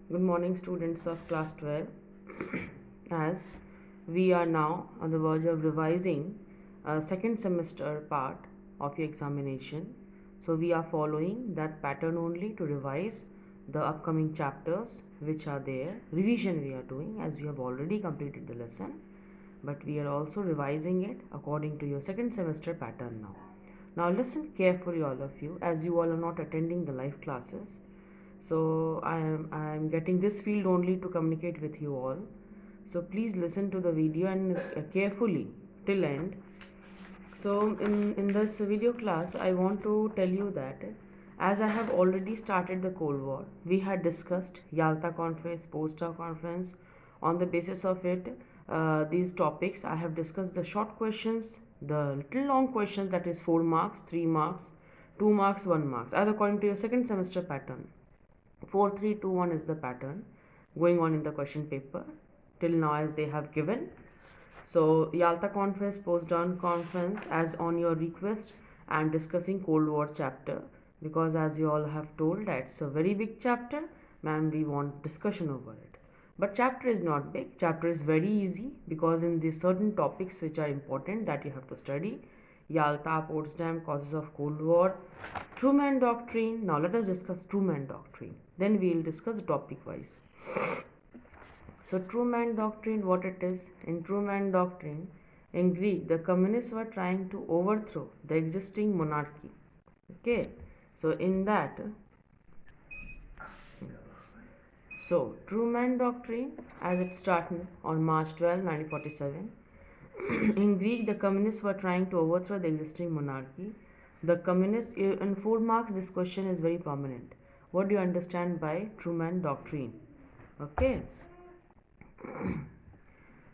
Good morning, students of class 12. As we are now on the verge of revising second semester part of your examination, so we are following that pattern only to revise the upcoming chapters which are there. Revision we are doing as we have already completed the lesson, but we are also revising it according to your second semester pattern now. Now listen carefully, all of you, as you all are not attending the live classes. So I am getting this field only to communicate with you all. So please listen to the video and carefully till end. So in this video class, I want to tell you that as I have already started the Cold War, we had discussed Yalta Conference, Potsdam Conference. On the basis of it, these topics I have discussed the short questions, the little long questions, that is 4 marks, 3 marks, 2 marks, 1 marks, as according to your second semester pattern. 4321 is the pattern going on in the question paper till now as they have given. So Yalta Conference, Potsdam Conference, as on your request, I am discussing Cold War chapter, because as you all have told that it's a very big chapter, ma'am, we want discussion over it. But chapter is not big, chapter is very easy, because in these certain topics which are important that you have to study: Yalta, Potsdam, causes of Cold War, Truman Doctrine. Now let us discuss Truman Doctrine. Then we will discuss the topic wise. So Truman Doctrine, what it is? In Truman Doctrine, in Greek, the communists were trying to overthrow the existing monarchy. Okay, so in that, so Truman Doctrine, as it started on March 12, 1947. In Greek, the communists were trying to overthrow the existing monarchy. The communists, in 4 marks, this question is very prominent. What do you understand by Truman Doctrine? Okay.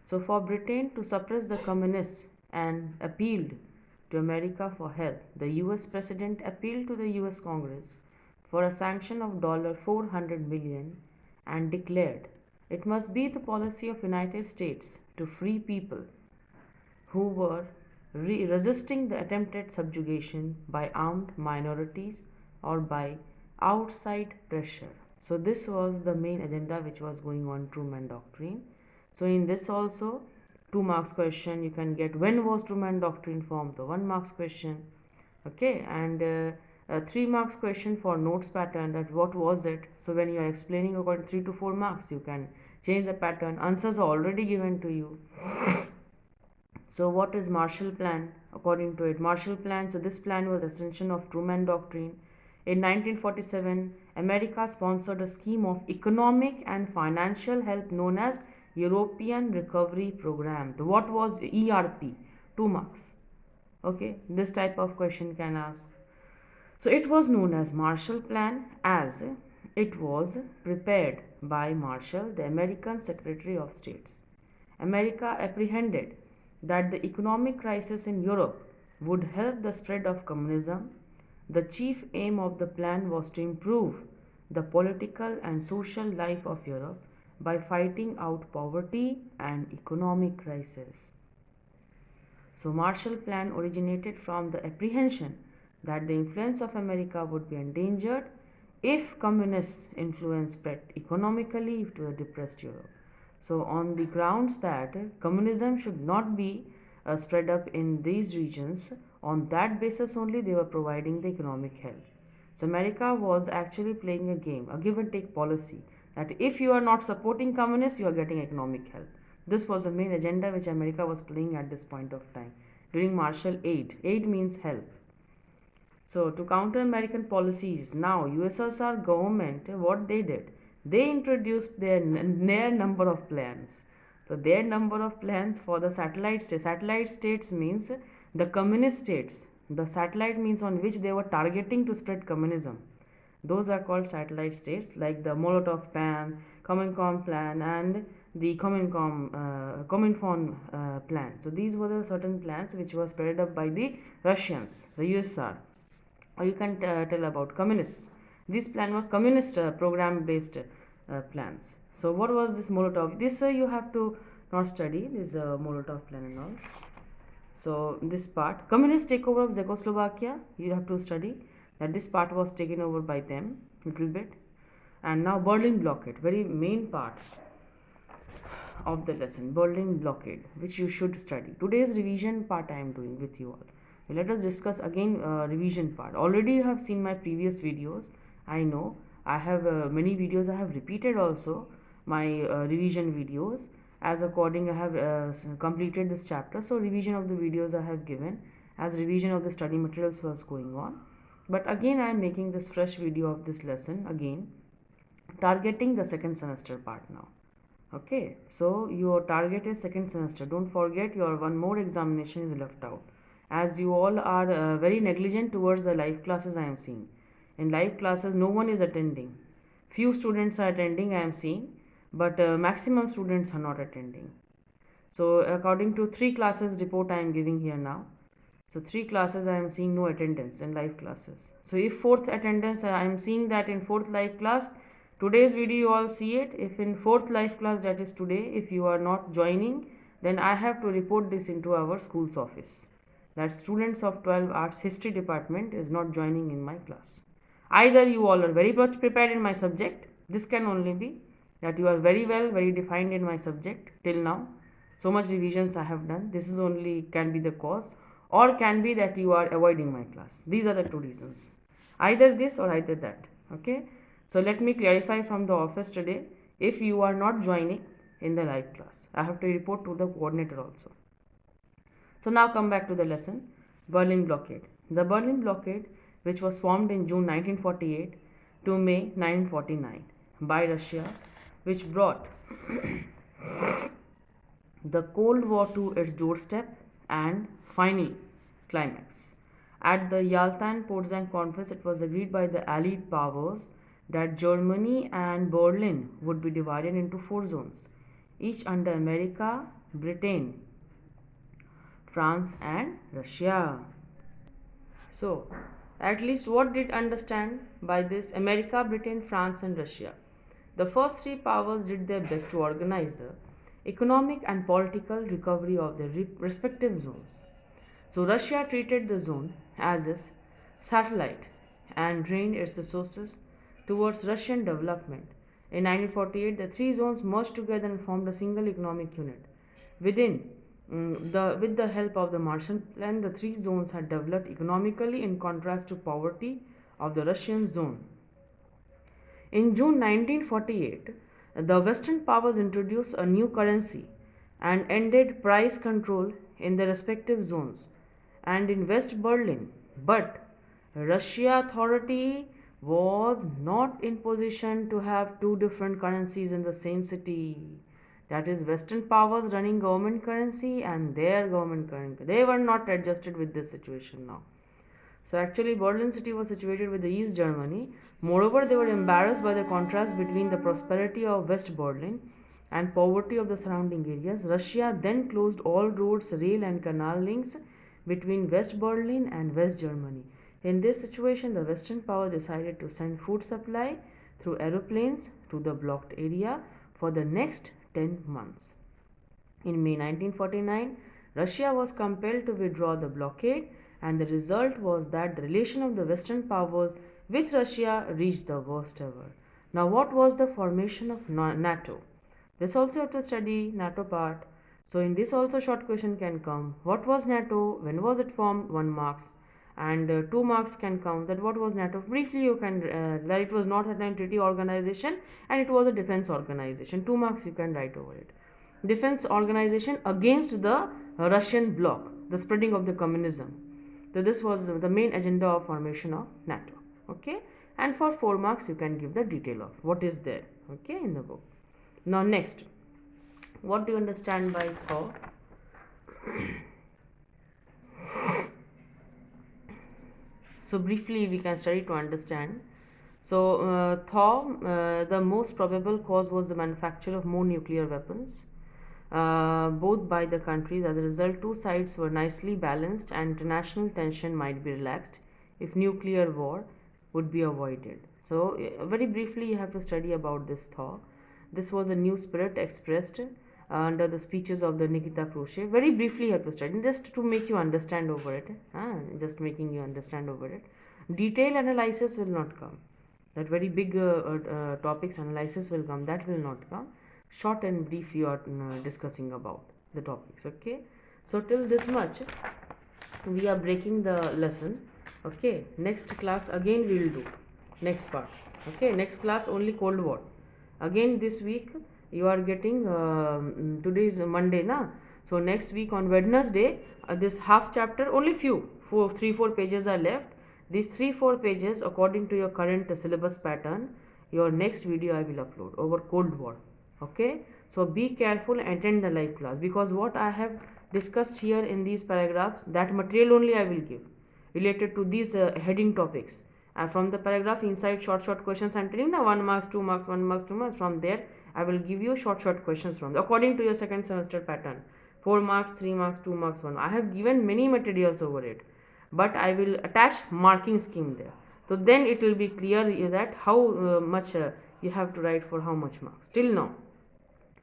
So, for Britain to suppress the communists and appealed to America for help, the US President appealed to the US Congress for a sanction of $400 million and declared it must be the policy of United States to free people who were resisting the attempted subjugation by armed minorities or by outside pressure. So this was the main agenda which was going on Truman Doctrine. So in this also 2 marks question you can get: when was Truman Doctrine formed? The 1 marks question. Okay, and 3 marks question for notes pattern, that what was it. So when you are explaining about 3 to 4 marks, you can change the pattern. Answers are already given to you. So what is Marshall Plan? According to it, Marshall Plan, so this plan was extension of Truman Doctrine. In 1947, America sponsored a scheme of economic and financial help known as European Recovery Program. What was ERP? 2 marks. Okay, this type of question can ask. So it was known as Marshall Plan as it was prepared by Marshall, the American Secretary of States. America apprehended that the economic crisis in Europe would help the spread of communism. The chief aim of the plan was to improve the political and social life of Europe by fighting out poverty and economic crisis. So Marshall Plan originated from the apprehension that the influence of America would be endangered if communist influence spread economically to a depressed Europe. So on the grounds that communism should not be spread up in these regions, on that basis only they were providing the economic help. So America was actually playing a game, a give and take policy, that if you are not supporting communists, you are getting economic help. This was the main agenda which America was playing at this point of time during Marshall Aid. Aid means help. So to counter American policies, now USSR government, what they did, they introduced their number of plans. So their number of plans for the satellite states. Satellite states means the communist states. The satellite means on which they were targeting to spread communism. Those are called satellite states, like the Molotov plan, Comintern plan, and the Comintern plan. So these were the certain plans which were spread up by the Russians, the USSR, or you can tell about communists. These plans were communist program based plans. So what was this Molotov? This you have to not study this Molotov plan and all. So this part, communist takeover of Czechoslovakia, you have to study that this part was taken over by them little bit. And now Berlin blockade, very main part of the lesson, Berlin blockade, which you should study. Today's revision part I am doing with you all. Let us discuss again revision part. Already you have seen my previous videos. I know I have many videos I have repeated also my revision videos, as according I have completed this chapter. So revision of the videos I have given as revision of the study materials was going on. But again I am making this fresh video of this lesson again, targeting the second semester part now. Okay, so your target is second semester. Don't forget your one more examination is left out, as you all are very negligent towards the live classes. I am seeing in live classes no one is attending. Few students are attending, I am seeing, but maximum students are not attending. So according to 3 classes report I am giving here now. So 3 classes I am seeing no attendance in live classes. So if fourth attendance, I am seeing that in fourth live class, today's video you all see it. If in fourth live class, that is today, if you are not joining, then I have to report this into our school's office, that students of 12 arts history department is not joining in my class. Either you all are very much prepared in my subject, this can only be that you are very well, very defined in my subject till now. So much revisions I have done. This is only can be the cause, or can be that you are avoiding my class. These are the two reasons. Either this or either that. Okay. So let me clarify from the office today. If you are not joining in the live class, I have to report to the coordinator also. So now come back to the lesson. Berlin blockade. The Berlin blockade, which was formed in June 1948 to May 1949 by Russia, which brought the Cold War to its doorstep and final climax. At the Yalta and Potsdam Conference, it was agreed by the Allied powers that Germany and Berlin would be divided into 4 zones, each under America, Britain, France and Russia. So, at least what did understand by this? America, Britain, France and Russia. The first 3 powers did their best to organize the economic and political recovery of their respective zones. So Russia treated the zone as a satellite and drained its resources towards Russian development. In 1948, the 3 zones merged together and formed a single economic unit. With the help of the Marshall Plan, the 3 zones had developed economically in contrast to poverty of the Russian zone. In June 1948, the Western powers introduced a new currency and ended price control in the respective zones and in West Berlin. But Russia authority was not in position to have 2 different currencies in the same city. That is, Western powers running government currency and their government currency. They were not adjusted with this situation now. So actually Berlin city was situated with the East Germany. Moreover, they were embarrassed by the contrast between the prosperity of West Berlin and poverty of the surrounding areas. Russia then closed all roads, rail and canal links between West Berlin and West Germany. In this situation, the Western power decided to send food supply through aeroplanes to the blocked area for the next 10 months. In May 1949, Russia was compelled to withdraw the blockade, and the result was that the relation of the Western powers with Russia reached the worst ever. Now, what was the formation of NATO? This also you have to study NATO part. So, in this also short question can come. What was NATO? When was it formed? 1 marks. And 2 marks can come that what was NATO. Briefly you can that it was not an treaty organization and it was a defense organization. 2 marks you can write over it. Defense organization against the Russian bloc, the spreading of the communism. So this was the main agenda of formation of NATO. Okay, and for 4 marks you can give the detail of what is there. Okay, in the book. Now next, what do you understand by thaw? So briefly we can study to understand. So thaw, the most probable cause was the manufacture of more nuclear weapons, both by the countries. As a result, 2 sides were nicely balanced and international tension might be relaxed if nuclear war would be avoided. So very briefly you have to study about this thaw. This was a new spirit expressed under the speeches of the Nikita Khrushchev. Very briefly you have to study just to make you understand over it. Just making you understand over it. Detailed analysis will not come. That very big topics analysis will come, that will not come. Short and brief you are discussing about the topics. Okay, so till this much we are breaking the lesson. Okay, next class again we will do next part. Okay, next class only Cold War. Again this week you are getting today is Monday na, so next week on Wednesday this half chapter, only few 4 pages are left. These 3-4 pages according to your current syllabus pattern, your next video I will upload over Cold War. Okay, so be careful and attend the live class, because what I have discussed here in these paragraphs, that material only I will give related to these heading topics. From the paragraph inside short questions I'm telling, the 1 marks 2 marks 1 marks 2 marks, from there I will give you short questions from according to your second semester pattern. 4 marks 3 marks 2 marks 1. I have given many materials over it, but I will attach marking scheme there, so then it will be clear that how much you have to write for how much marks till now.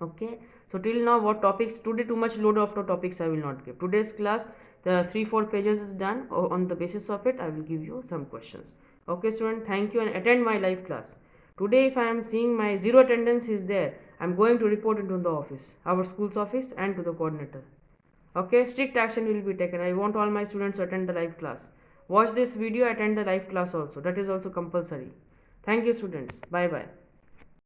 Okay, so till now what topics today, too much load of the topics I will not give. Today's class the 3-4 pages is done. On the basis of it I will give you some questions. Okay student, thank you and attend my live class. Today if I am seeing my zero attendance is there, I am going to report it to the office, our school's office, and to the coordinator. Okay, strict action will be taken. I want all my students to attend the live class. Watch this video, attend the live class also, that is also compulsory. Thank you students, bye bye.